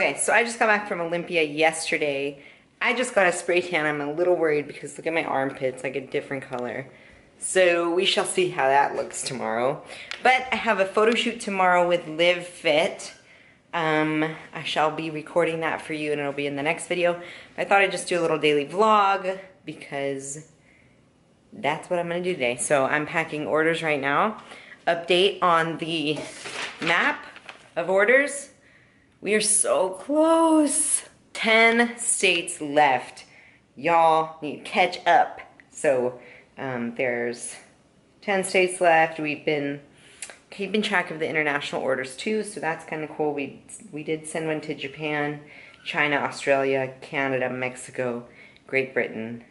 Okay, so I just got back from Olympia yesterday. I just got a spray tan. I'm a little worried because look at my armpits, like a different color. So we shall see how that looks tomorrow. But I have a photo shoot tomorrow with Live Fit. I shall be recording that for you and it'll be in the next video. I thought I'd just do a little daily vlog because that's what I'm gonna do today. So I'm packing orders right now. Update on the map of orders. We are so close. 10 states left. Y'all need to catch up. So there's 10 states left. We've been keeping track of the international orders too, so that's kind of cool. We did send one to Japan, China, Australia, Canada, Mexico, Great Britain,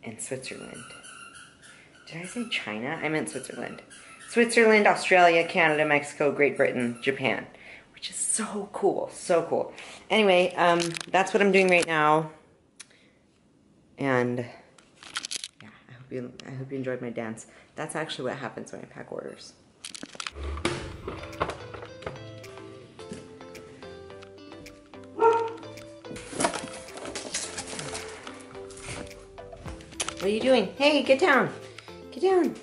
and Switzerland. Did I say China? I meant Switzerland. Switzerland, Australia, Canada, Mexico, Great Britain, Japan. Which is so cool, so cool. Anyway, that's what I'm doing right now. And yeah, I hope you enjoyed my dance. That's actually what happens when I pack orders. What are you doing? Hey, get down. Get down.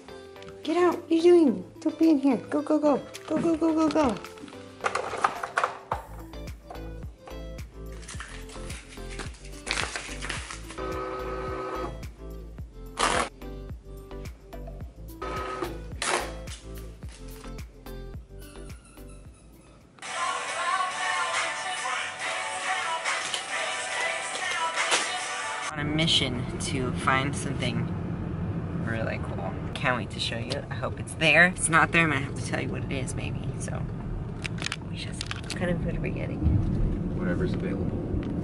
Get out. What are you doing? Don't be in here. Go, go, go. Go, go, go, go, go. On a mission to find something really cool. Can't wait to show you. I hope it's there. If it's not there, I'm gonna have to tell you what it is, maybe. So, we shall see. What kind of food are we getting? Whatever's available.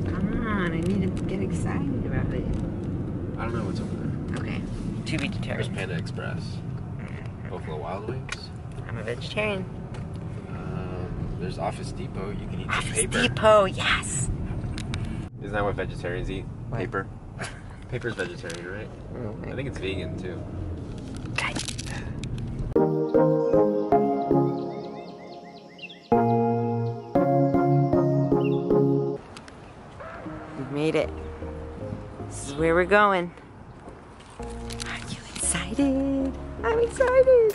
Come on, I need to get excited about it. I don't know what's over there. Okay, to be There's determined. Panda Express. Buffalo Wild Wings. I'm a vegetarian. There's Office Depot. You can eat Office paper. Depot, yes! Isn't that what vegetarians eat? What? Paper. Paper's vegetarian, right? Oh, I think it's vegan too. We've made it. This is where we're going. Are you excited? I'm excited.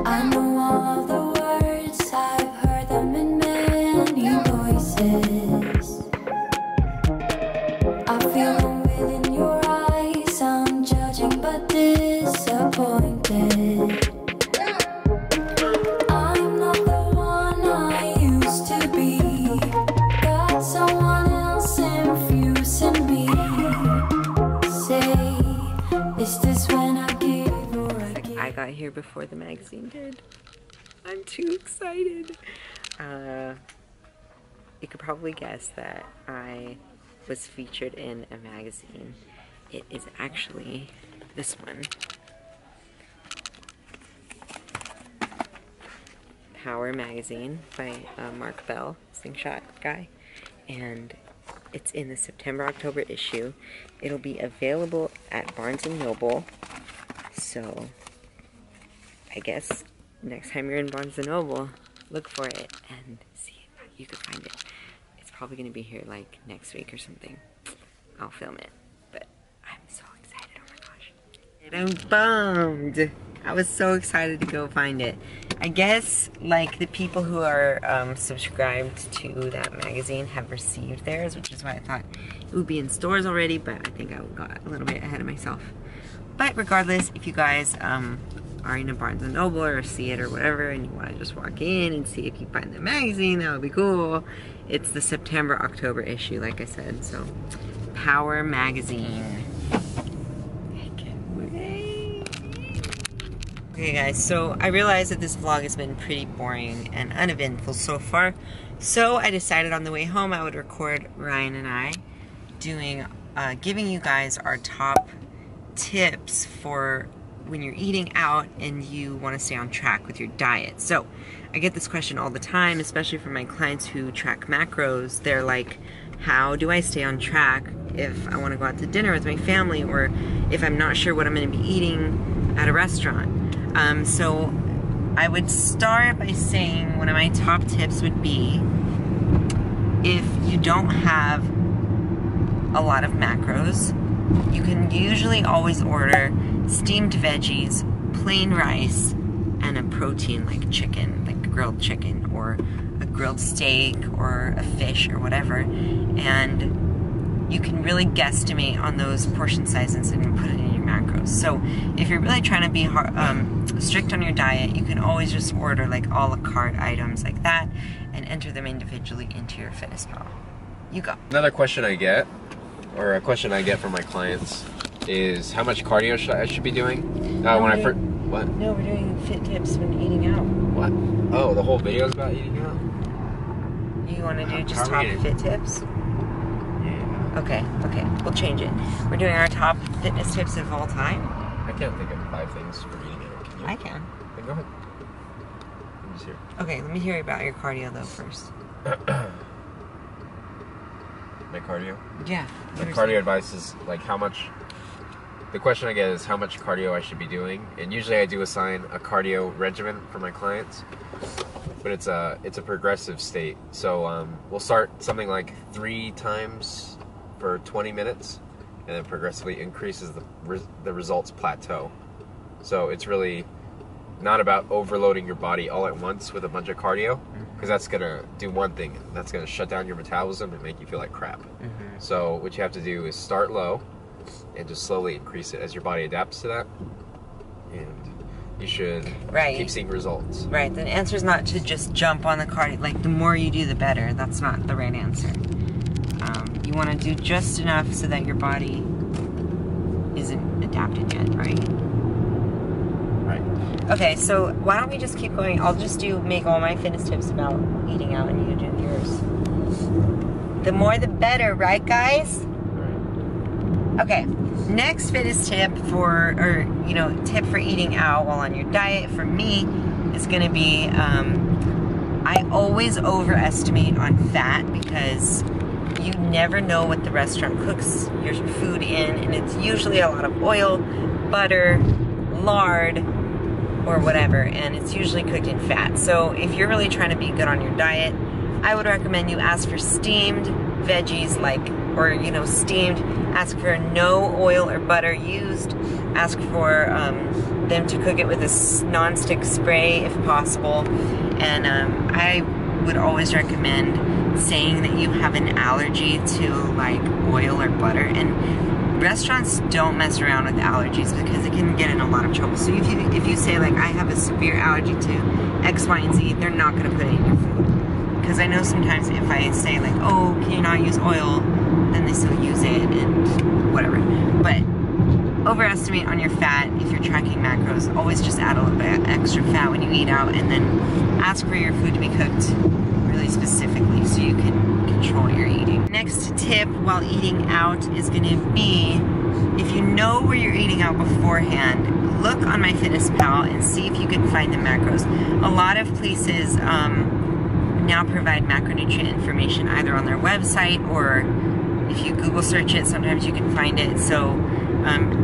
I know all the words, I've heard them in many voices. I feel them within your eyes, I'm judging but disappointed. I'm not the one I used to be, got someone else infusing me. Say, is this when I give or I give? I got here before the magazine did. I'm too excited. You could probably guess that I was featured in a magazine. It is actually this one. Power Magazine by Mark Bell, Slingshot guy. And it's in the September-October issue. It'll be available at Barnes & Noble. So I guess next time you're in Barnes & Noble, look for it and see if you can find it. It's probably going to be here like next week or something. I'll film it, but I'm so excited, oh my gosh. And I'm bummed. I was so excited to go find it. I guess like the people who are subscribed to that magazine have received theirs, which is why I thought it would be in stores already, but I think I got a little bit ahead of myself. But regardless, if you guys are in a Barnes & Noble or see it or whatever and you want to just walk in and see if you find the magazine, that would be cool. It's the September-October issue, like I said, so Power Magazine. I can't wait. Okay guys, so I realized that this vlog has been pretty boring and uneventful so far, so I decided on the way home I would record Ryan and I doing, giving you guys our top tips for when you're eating out and you want to stay on track with your diet. So I get this question all the time, especially from my clients who track macros. They're like, how do I stay on track if I want to go out to dinner with my family or if I'm not sure what I'm going to be eating at a restaurant? So I would start by saying one of my top tips would be, if you don't have a lot of macros, you can usually always order steamed veggies, plain rice, and a protein like chicken, like grilled chicken, or a grilled steak, or a fish, or whatever. And you can really guesstimate on those portion sizes and put it in your macros. So if you're really trying to be strict on your diet, you can always just order like a la carte items like that and enter them individually into your FitnessPal. You go. Another question I get, or a question I get from my clients, is how much cardio I should be doing. What? No, we're doing fit tips when eating out. What? Oh, the whole video is about eating out? You want to do just top fit tips? Yeah. Okay, we'll change it. We're doing our top fitness tips of all time. I can't think of 5 things for eating out. Can you? I can. Then go ahead. I'm just here. Okay, let me hear about your cardio though first. My cardio? Yeah. My cardio advice is like how much. The question I get is how much cardio I should be doing, and usually I do assign a cardio regimen for my clients, but it's a progressive state. So we'll start something like 3 times for 20 minutes, and then progressively increases the results plateau. So it's really not about overloading your body all at once with a bunch of cardio, because that's gonna do one thing, that's gonna shut down your metabolism and make you feel like crap. So what you have to do is start low and just slowly increase it as your body adapts to that, and you should keep seeing results. Right, the answer is not to just jump on the cardio, like the more you do the better. That's not the right answer. You want to do just enough so that your body isn't adapted yet, right? Right. Okay, so why don't we just keep going? I'll just make all my fitness tips about eating out and you do yours. The more the better, right guys? Okay, next fitness tip tip for eating out while on your diet for me is gonna be, I always overestimate on fat, because you never know what the restaurant cooks your food in, and it's usually a lot of oil, butter, lard, or whatever, and it's usually cooked in fat. So if you're really trying to be good on your diet, I would recommend you ask for steamed veggies, steamed. Ask for no oil or butter used. Ask for them to cook it with a non-stick spray if possible. And I would always recommend saying that you have an allergy to like oil or butter. And restaurants don't mess around with allergies because it can get in a lot of trouble. So if you say like, I have a severe allergy to X, Y, and Z, they're not going to put it in your food. Because I know sometimes if I say like, oh, can you not use oil, then they still use it and whatever. But overestimate on your fat if you're tracking macros. Always just add a little bit extra fat when you eat out, and then ask for your food to be cooked really specifically so you can control what you're eating. Next tip while eating out is going to be, if you know where you're eating out beforehand, look on my FitnessPal and see if you can find the macros. A lot of places now provide macronutrient information either on their website, or if you Google search it, sometimes you can find it. So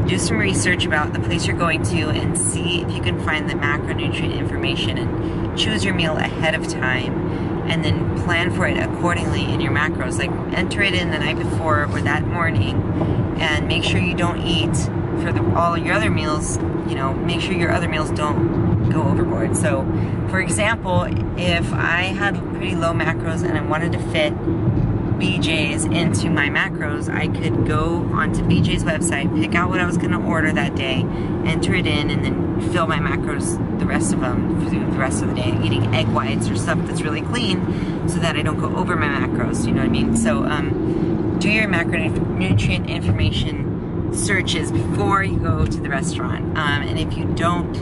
do some research about the place you're going to and see if you can find the macronutrient information, and choose your meal ahead of time, and then plan for it accordingly in your macros. Like enter it in the night before or that morning, and make sure you don't eat for all your other meals. Make sure your other meals don't go overboard. So for example, if I had pretty low macros and I wanted to fit BJ's into my macros, I could go onto BJ's website, pick out what I was going to order that day, enter it in, and then fill my macros the rest of the day, eating egg whites or stuff that's really clean so that I don't go over my macros, you know what I mean? So do your macronutrient information searches before you go to the restaurant. And if you don't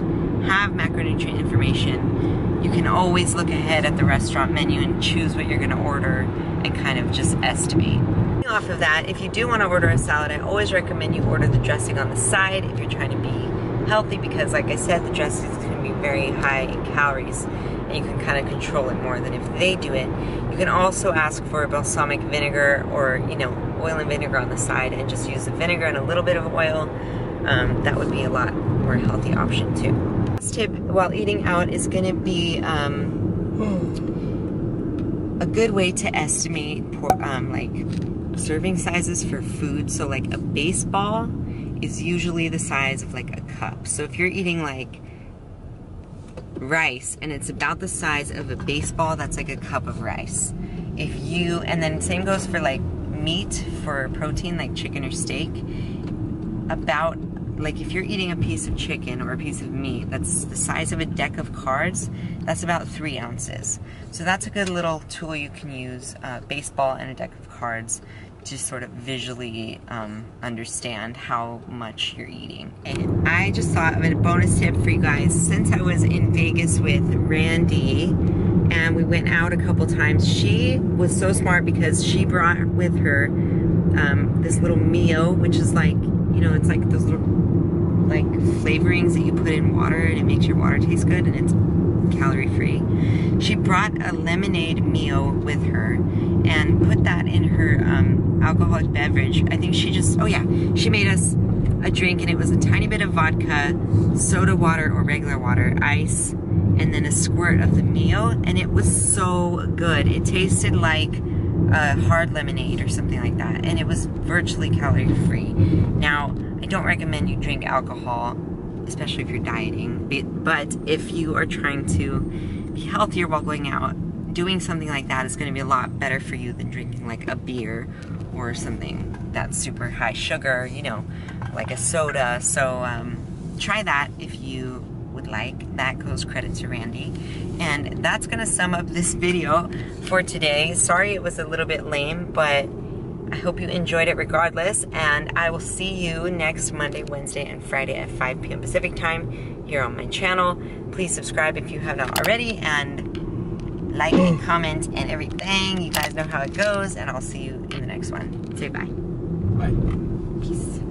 have macronutrient information, you can always look ahead at the restaurant menu and choose what you're going to order and kind of just estimate. Off of that, if you do want to order a salad, I always recommend you order the dressing on the side if you're trying to be healthy, because like I said, the dressing is going to be very high in calories, and you can kind of control it more than if they do it. You can also ask for balsamic vinegar or, oil and vinegar on the side, and just use the vinegar and a little bit of oil. That would be a lot more healthy option too. bonus tip while eating out is going to be a good way to estimate like serving sizes for food. So like a baseball is usually the size of like a cup. So if you're eating like rice and it's about the size of a baseball, that's like a cup of rice. And then same goes for like meat, for protein like chicken or steak. About, like if you're eating a piece of chicken or a piece of meat that's the size of a deck of cards, that's about 3 ounces. So that's a good little tool you can use, baseball and a deck of cards, to sort of visually understand how much you're eating. And I just thought of a bonus tip for you guys. Since I was in Vegas with Randy and we went out a couple times, she was so smart because she brought with her this little Mio, which is like, you know, it's like those little like flavorings that you put in water and it makes your water taste good, and it's calorie free. She brought a lemonade Mio with her and put that in her alcoholic beverage. I think she just, oh yeah, she made us a drink, and it was a tiny bit of vodka, soda water or regular water, ice, and then a squirt of the Mio, and it was so good. It tasted like a hard lemonade or something like that, and it was virtually calorie free. Now, I don't recommend you drink alcohol, especially if you're dieting, but if you are trying to be healthier while going out, doing something like that is going to be a lot better for you than drinking like a beer or something that's super high sugar, you know, like a soda. So try that if you would like. That goes credit to Randy. And that's going to sum up this video for today. Sorry it was a little bit lame, but I hope you enjoyed it regardless, and I will see you next Monday, Wednesday, and Friday at 5 p.m. Pacific time here on my channel. Please subscribe if you have not already, and like and comment and everything. You guys know how it goes, and I'll see you in the next one. Say bye. Bye. Peace.